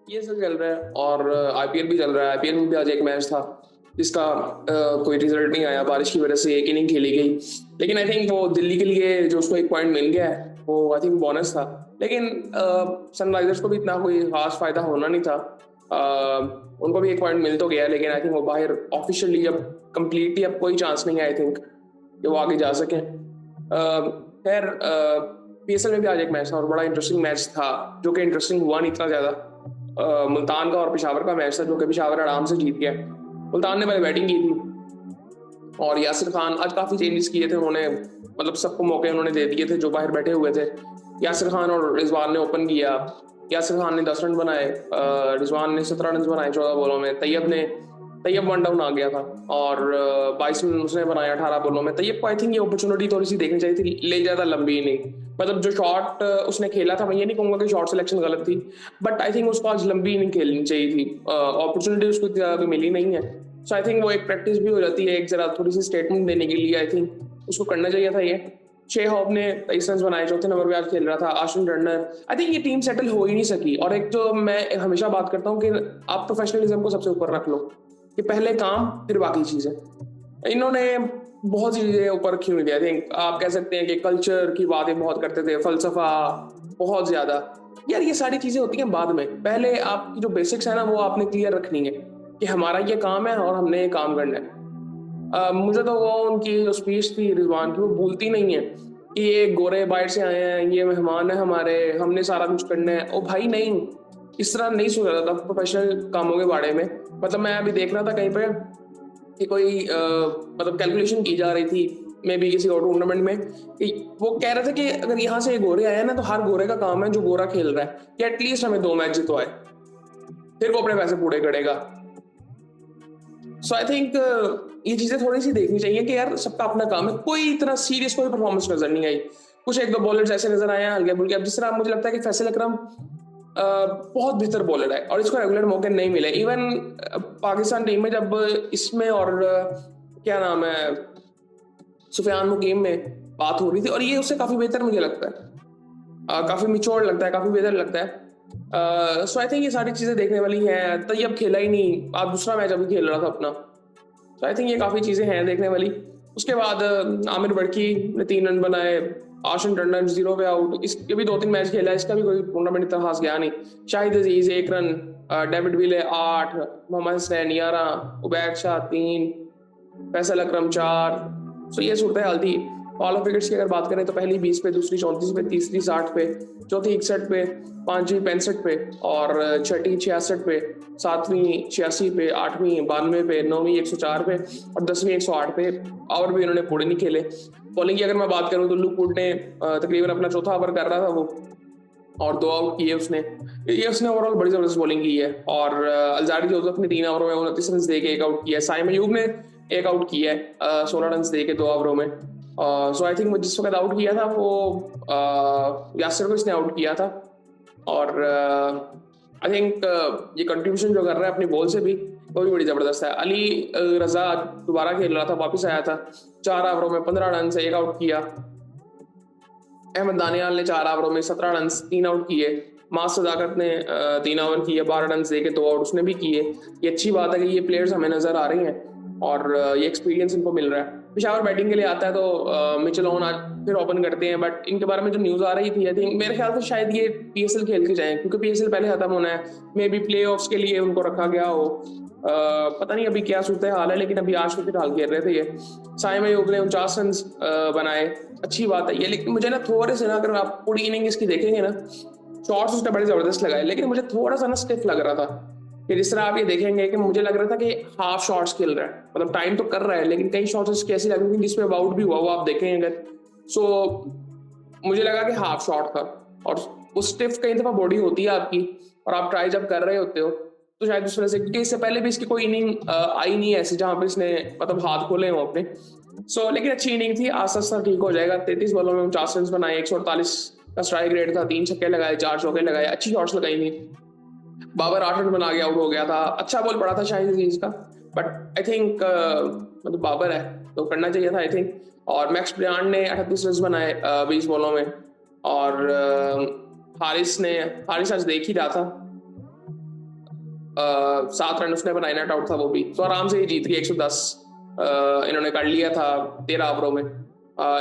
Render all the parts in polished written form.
PSL चल रहा है और आईपीएल भी चल रहा है। आईपीएल में भी आज एक मैच था जिसका कोई रिजल्ट नहीं आया, बारिश की वजह से एक इनिंग खेली गई। लेकिन आई थिंक वो दिल्ली के लिए जो उसको एक पॉइंट मिल गया है वो आई थिंक बोनस था। लेकिन सनराइजर्स को भी इतना कोई खास फायदा होना नहीं था। उनको भी एक पॉइंट मिल तो गया, लेकिन आई थिंक वो बाहर ऑफिशियली अब कंप्लीटली अब कोई चांस नहीं है आई थिंक कि वो आगे जा सकें। खैर पीएसएल में भी आज एक मैच था और बड़ा इंटरेस्टिंग मैच था, जो कि इंटरेस्टिंग हुआ नहीं इतना ज्यादा। मुल्तान का और पेशावर का मैच था, जो कि पेशावर आराम से जीत गया। मुल्तान ने पहले बैटिंग की थी और यासिर खान आज काफी चेंजेस किए थे उन्होंने, मतलब सबको मौके उन्होंने दे दिए थे जो बाहर बैठे हुए थे। यासिर खान और रिजवान ने ओपन किया। यासिर खान ने 10 रन बनाए, रिजवान ने 17 रन बनाए 14 बॉलों में। तैयब वन डाउन आ गया था और 22 रन उसने बनाया 18 बॉलों में। तैयब को आई थिंक ये अपॉर्चुनिटी थोड़ी सी देखनी चाहिए थी, ले ज्यादा लंबी नहीं। मतलब जो शॉट उसने खेला था, मैं ये नहीं कहूंगा कि शॉट सिलेक्शन गलत थी, बट आई थिंक उसको आज लंबी इनिंग खेलनी चाहिए थी। अपॉर्चुनिटी उसको इतनी ज्यादा मिली नहीं है। सो आई थिंक वो एक प्रैक्टिस भी हो जाती है, एक जरा थोड़ी सी स्टेटमेंट देने के लिए आई थिंक उसको करना चाहिए था ये। शेह हॉप ने 23 रन बनाए, चौथे नंबर पे आज खेल रहा था। आशिन रनर, आई थिंक ये टीम सेटल हो ही नहीं सकी। और एक जो मैं हमेशा बात करता हूँ कि आप प्रोफेशनलिज्म को सबसे ऊपर रख लो, कि पहले काम फिर बाकी चीजें। इन्होंने बहुत सी चीजें ऊपर रखी हुई थी। आई थिंक आप कह सकते हैं कि कल्चर की बातें बहुत करते थे, फलसफा बहुत ज्यादा। यार ये सारी चीजें होती हैं बाद में, पहले आपकी जो बेसिक्स है ना वो आपने क्लियर रखनी है कि हमारा ये काम है और हमने ये काम करना है। मुझे तो वो उनकी जो स्पीच थी रिजवान की वो भूलती नहीं है कि ये गोरे बाहर से आए हैं, ये मेहमान है हमारे, हमने सारा कुछ करना है। ओ भाई नहीं, इस तरह नहीं सोचा जाता प्रोफेशनल कामों के बारे में। मतलब मैं अभी देख रहा था कहीं पे कि कोई मतलब कैलकुलेशन की जा रही थी मे बी किसी और टूर्नामेंट में, कि वो कह रहे थे कि अगर यहाँ से ये गोरे आए हैं ना तो हर गोरे का काम है जो गोरा खेल रहा है कि एटलीस्ट हमें 2 मैच जितवाए, फिर वो अपने पैसे पूरे करेगा। सो आई थिंक ये चीजें थोड़ी सी देखनी चाहिए कि यार सबका अपना काम है। कोई इतना सीरियस कोई परफॉर्मेंस नजर नहीं आई। कुछ एक दो बॉलर्स ऐसे नजर आए हैं हल्के बुल्के। अब जिस तरह मुझे लगता है कि फैसल अकरम बहुत बेहतर बॉलर है और इसको रेगुलर मौके नहीं मिले। इवन पाकिस्तान टीम में जब इसमें और क्या नाम है सुफियान मुकीम में बात हो रही थी, और ये उससे काफी बेहतर मुझे लगता है। काफी मिच्योर लगता है, काफी बेहतर लगता है। सो आई थिंक ये सारी चीजें देखने वाली हैं। तैयब खेला ही नहीं, आज दूसरा मैच अभी खेल रहा था अपना। तो आई थिंक ये काफी चीजें हैं देखने वाली। उसके बाद आमिर बड़की ने 3 रन बनाए। आशिन टंडन 0 पे आउट। इसके भी 2-3 मैच खेला है, इसका भी कोई टूर्नामेंट इतना खास गया नहीं। शाहिद अजीज 1 रन, डेविड विले 8, मोहम्मद हसनैन 11, उबैद शाह 3, फैसल अकरम 4। सो ये सूरत हाल थी। ऑल ऑफ विकेट्स की अगर बात करें तो पहली 20 पे, दूसरी 34 पे, तीसरी 60 पे, चौथी 61 पे, पांचवी 65 पे और छठी 66 पे, सातवीं 86 पे, आठवीं 92 पे, नौवीं 104 पे और 10वीं 108 पे। और भी इन्होंने पूरे नहीं खेले। बॉलिंग की अगर मैं बात करूं तो लुक वुड ने तकरीबन अपना चौथा ओवर कर रहा था वो, और 2 आउट किए उसने। ये उसने ओवरऑल बड़ी जबरदस्त बॉलिंग की है। और अलजारी जोसेफ ने 3 ओवरों में 29 रन दे के 1 आउट किया है। साइम अयूब ने 1 आउट किया है 16 रन दे के 2 ओवरों में। सो आई थिंक जिस वक्त आउट किया था वो यासिर को इसने आउट किया था। और आई थिंक ये कंट्रीब्यूशन जो कर रहा है अपनी बॉल से भी वो भी बड़ी जबरदस्त है। अली रजा दोबारा खेल रहा था, वापस आया था। 4 ओवरों में 15 रन से 1 आउट किया। अहमद दानियाल ने 4 ओवरों में 17 रन 3 आउट किए। मास सदाकत ने 3 ओवर किए, 12 रन दे के 2 आउट उसने भी किए। ये अच्छी बात है कि ये प्लेयर्स हमें नजर आ रही हैं और ये एक्सपीरियंस इनको मिल रहा है। पिशावर बैटिंग के लिए आता है तो मिचेल ऑन आज फिर ओपन करते हैं, बट इनके बारे में जो न्यूज आ रही थी आई थिंक मेरे ख्याल से शायद ये पीएसएल खेल के जाए, क्योंकि पीएसएल पहले खत्म होना है। मे बी प्ले के लिए उनको रखा गया हो। पता नहीं अभी क्या सूरत हाल है, लेकिन अभी आज तो फिलहाल खेल रहे थे ये। साइम अयूब ने 49 रन बनाए, अच्छी बात है ये। लेकिन मुझे ना थोड़े से ना, अगर आप पूरी इनिंग इसकी देखेंगे ना, शॉट्स उसने बड़े जबरदस्त लगाए, लेकिन मुझे थोड़ा सा ना स्टिफ लग रहा था। कि जिस तरह आप ये देखेंगे कि मुझे लग रहा था कि हाफ शॉट्स खेल रहा है, मतलब टाइम तो कर रहा है लेकिन कई शॉट्स कैसी लग रही थी जिसमें आउट भी हुआ, वो आप देखेंगे अगर। सो मुझे लगा कि हाफ शॉट था। और वो स्टिफ कई दफा बॉडी होती है आपकी और आप ट्राई जब कर रहे होते हो तो शायद उस वजह से, क्योंकि इससे पहले भी इसकी कोई इनिंग आई नहीं है ऐसी जहां पे इसने मतलब हाथ खोले हो अपने। लेकिन अच्छी इनिंग थी, आस्ता आस्ता ठीक हो जाएगा। 33 बॉलों में 49 रन बनाए, 148 का स्ट्राइक रेट था, 3 छक्के लगाए, 4 चौके लगाए, अच्छी शॉट्स लगाई थी। बाबर 8 रन बना के आउट हो गया था। अच्छा बॉल पड़ा था शाहिद अजीज का, बट आई थिंक मतलब बाबर है तो करना चाहिए था आई थिंक। और मैक्स ब्रियान ने 38 रन बनाए 20 बॉलों में। और हारिस आज देख ही रहा था 7 रन उसने बनाए, नॉट आउट था वो भी, तो आराम से ही जीत गए 110 इन्होंने कर लिया था 13 ओवरों में।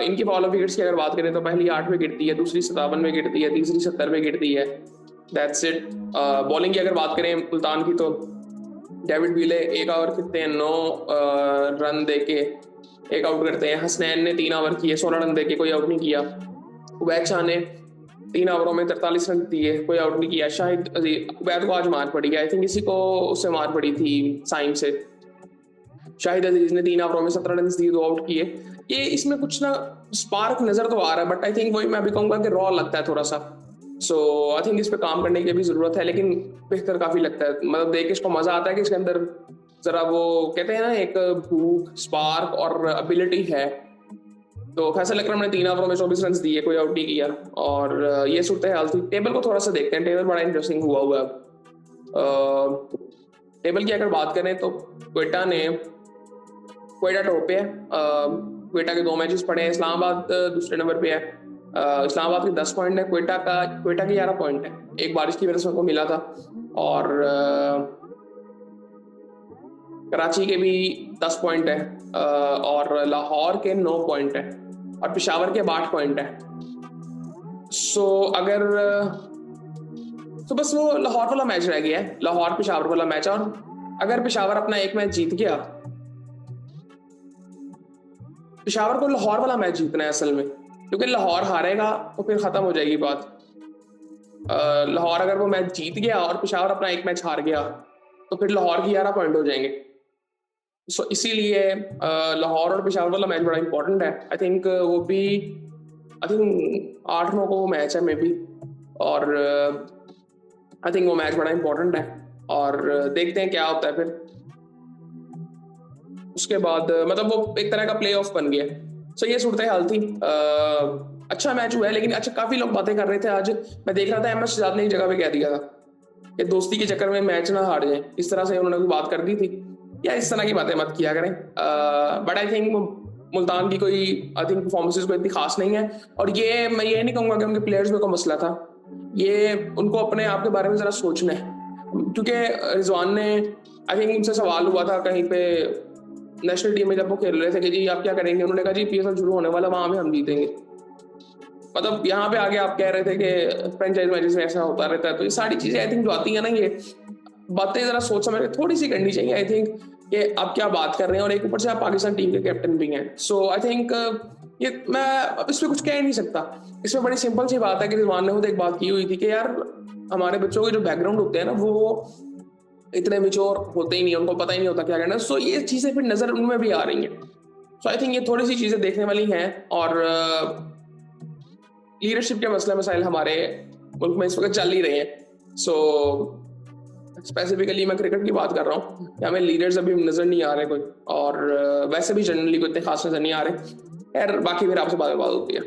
इनकी फॉलो विकेट्स की अगर बात करें तो पहली 8 में गिरती है, दूसरी 57 में गिरती है, तीसरी 70 में गिरती है। That's it. बॉलिंग की अगर बात करें मुल्तान की तो डेविड विले 1 ओवर खेलते हैं, 9 रन दे के 1 आउट करते हैं। हसनैन ने 3 ओवर किए, 16 रन दे के कोई आउट नहीं किया। उबैद शाह ने 3 ओवरों में 43 रन दिए, कोई आउट नहीं किया। शाहिद उबैद को आज मार पड़ी है, आई थिंक इसी को उससे मार पड़ी थी साइम से। शाहिद अजीज ने 3 ओवरों में 17 रन दिए, 2 आउट किए। ये इसमें कुछ ना स्पार्क नजर तो आ रहा है, बट आई थिंक वही मैं भी कहूंगा कि रॉ लगता है थोड़ा सा। सो आई थिंक इस पे काम करने की भी जरूरत है, लेकिन बेहतर काफी लगता है। मतलब देख के इसको मजा आता है कि इसके अंदर जरा वो कहते हैं ना एक भूख, स्पार्क और एबिलिटी है। तो फैसल अकरम ने 3 ओवरों में 24 रन दिए, कोई आउट नहीं किया। और ये सूरत हाल थी। टेबल को थोड़ा सा देखते हैं, टेबल बड़ा इंटरेस्टिंग हुआ है। टेबल की अगर बात करें तो क्वेटा टॉप पे है। क्वेटा के 2 मैचेस पड़े हैं। इस्लामाबाद दूसरे नंबर पे है। इस्लामाबाद के 10 पॉइंट है, क्वेटा के 11 पॉइंट है। एक बारिश की वजह से उनको मिला था। और कराची के भी 10 पॉइंट है, और लाहौर के 9 पॉइंट है, और पेशावर के 8 पॉइंट है। सो अगर तो बस वो लाहौर वाला मैच रह गया है, लाहौर पेशावर वाला मैच। और अगर पेशावर अपना एक मैच जीत गया, पेशावर को लाहौर वाला मैच जीतना है असल में, क्योंकि लाहौर हारेगा तो फिर खत्म हो जाएगी बात। लाहौर अगर वो मैच जीत गया और पेशावर अपना एक मैच हार गया तो फिर लाहौर के 11 पॉइंट हो जाएंगे। सो इसीलिए लाहौर और पेशावर वाला मैच बड़ा इंपॉर्टेंट है। आई थिंक वो भी 8-9 को वो मैच है मे बी। और आई थिंक वो मैच बड़ा इंपॉर्टेंट है, और देखते हैं क्या होता है फिर उसके बाद। मतलब वो एक तरह का प्ले ऑफ बन गया। सो ये सूरत हाल थी। अच्छा मैच हुआ है, लेकिन अच्छा काफी लोग बातें कर रहे थे आज। मैं देख रहा था अहमद शहजाद ने एक जगह पे कह दिया था कि दोस्ती के चक्कर में मैच ना हार जाए, इस तरह से उन्होंने कोई बात कर दी थी। या इस तरह की बातें मत किया करें। बट आई थिंक मुल्तान की कोई आई थिंक परफॉर्मेंसेज कोई इतनी खास नहीं है। और ये मैं ये नहीं कहूंगा कि उनके प्लेयर्स में कोई मसला था, ये उनको अपने आप के बारे में जरा सोचना है। क्योंकि रिजवान ने आई थिंक उनसे सवाल हुआ था कहीं पे नेशनल टीम में जब वो खेल रहे थे कि जी आप क्या करेंगे, उन्होंने कहा जी पीएसएल शुरू होने वाला, वहां पे हम जीतेंगे। मतलब यहाँ पे आगे आप कह रहे थे कि फ्रेंचाइज मैचेस में ऐसा होता रहता है। तो ये सारी चीजें आई थिंक जो आती है ना, ये बातें जरा सोच समझ के थोड़ी सी करनी चाहिए। आई थिंक कि आप क्या बात कर रहे हैं, और एक ऊपर से आप पाकिस्तान टीम के कैप्टन भी हैं। सो आई थिंक ये मैं अब इस पर कुछ कह ही नहीं सकता। इसमें बड़ी सिंपल सी बात है कि रिजवान ने खुद एक बात की हुई थी कि यार हमारे बच्चों के जो बैकग्राउंड होते हैं ना, वो इतने मिच्योर होते ही नहीं, उनको पता ही नहीं होता क्या करना। सो ये चीजें फिर नजर उनमें भी आ रही हैं। सो आई थिंक ये थोड़ी सी चीजें देखने वाली हैं। और लीडरशिप के मसले मसाइल हमारे मुल्क में इस वक्त चल ही रहे हैं। सो स्पेसिफिकली मैं क्रिकेट की बात कर रहा हूँ कि हमें लीडर्स अभी नजर नहीं आ रहे कोई, और वैसे भी जनरली कोई इतने खास नजर नहीं आ रहे। यार बाकी फिर आपसे बात होती है।